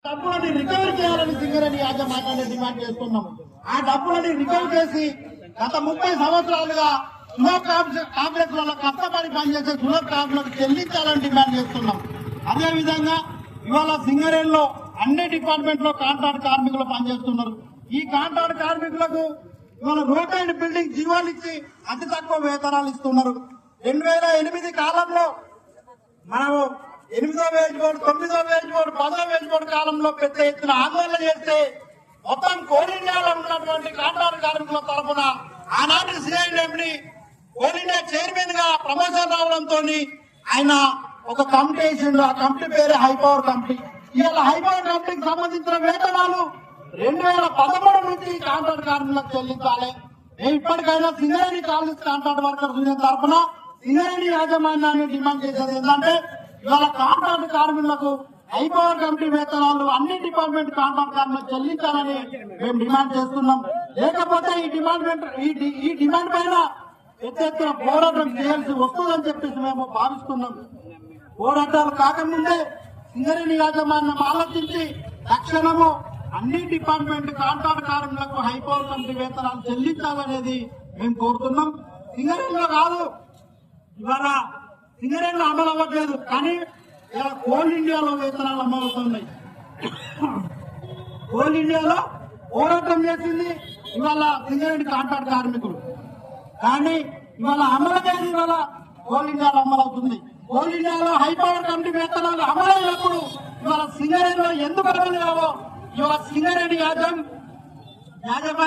డబ్బులని రికవరీ చేయాలని సింగరేణి యాజమాన్యాన్ని డిమాండ్ చేస్తున్నాం. ఆ డబ్బులని రికవరీ చేసి గత 30 సంవత్సరాలుగా సులభ్ కాంప్లెక్స్ లలో కష్టపడి పనిచేసే సులభ్ కాంప్లెక్స్ చెల్లించాలని డిమాండ్ చేస్తున్నాం. అదేవిధంగా ఇవాళ సింగరేణిలో అన్ని డిపార్ట్మెంట్ లో కాంట్రాక్ట్ కార్మికులు పనిచేస్తున్నారు. ఈ కాంట్రాక్ట్ కార్మికులకు ఇవాళ రోడ్ అండ్ బిల్డింగ్ జీవాలు ఇచ్చి అతి తక్కువ వేతనాలు ఇస్తున్నారు. 2008 కాలంలో మనము 8వ వేజ్ బోర్డు, 9వ వేజ్ బోర్డు, 10వ వేజ్ బోర్డు కాలంలో పెద్ద ఎత్తున ఆందోళన చేస్తే మొత్తం కోల్ ఇండియాలో ఉన్నటువంటి కాంట్రాక్ట్ కార్మికుల తరఫున ఆనాటి సిఐఎంని కోల్ ఇండియా చైర్మన్ గా ప్రమోషన్ రావడంతో ఆయన ఒక కమిటీ వేసిండు. ఆ కమిటీ పేరే హై పవర్ కమిటీ. ఇవాళ హై పవర్ కమిటీకి సంబంధించిన వేతనాలు 2013 నుంచి కాంట్రాక్ట్ కార్మికులకు చెల్లించాలి. ఇప్పటికైనా Singareni college contract workers union తరఫున సింగరేణి యాజమాన్యాన్ని డిమాండ్ చేసేది ఏంటంటే ఇవాళ కాంట్రాక్ట్ కార్మికులకు హై పవర్ కమిటీ వేతనాలు అన్ని డిపార్ట్మెంట్ కాంట్రాక్ట్ కార్మికులకు చెల్లించాలని మేము డిమాండ్ చేస్తున్నాం. లేకపోతే ఈ డిమాండ్ పైన పెద్ద ఎత్తున పోరాటం చేయాల్సి వస్తుందని చెప్పేసి మేము భావిస్తున్నాం. పోరాటాలు కాకముందే సింగరేణి యాజమాన్యం ఆలోచించి తక్షణము అన్ని డిపార్ట్మెంట్ కాంట్రాక్ట్ కార్మికులకు హై పవర్ కమిటీ వేతనాలు చెల్లించాలనేది మేము కోరుతున్నాం. సింగరేణిలో కాదు, ఇవాళ సింగరేణిలో అమలు అవ్వట్లేదు, కానీ ఇలా కోల్ ఇండియాలో వేతనాలు అమలవుతున్నాయి. కోల్ ఇండియాలో పోరాటం చేసింది ఇవాళ సింగరేణి కాంట్రాక్ట్ కార్మికులు, కానీ ఇవాళ అమలు చేసి ఇవాళ కోల్ ఇండియాలో అమలవుతుంది. కోల్ ఇండియాలో హై పవర్ కమిటీ వేతనాలు అమలైనప్పుడు ఇవాళ సింగరేణిలో ఎందుకు అమలు కావో ఇవాళ సింగరేణి యాజమాన్యం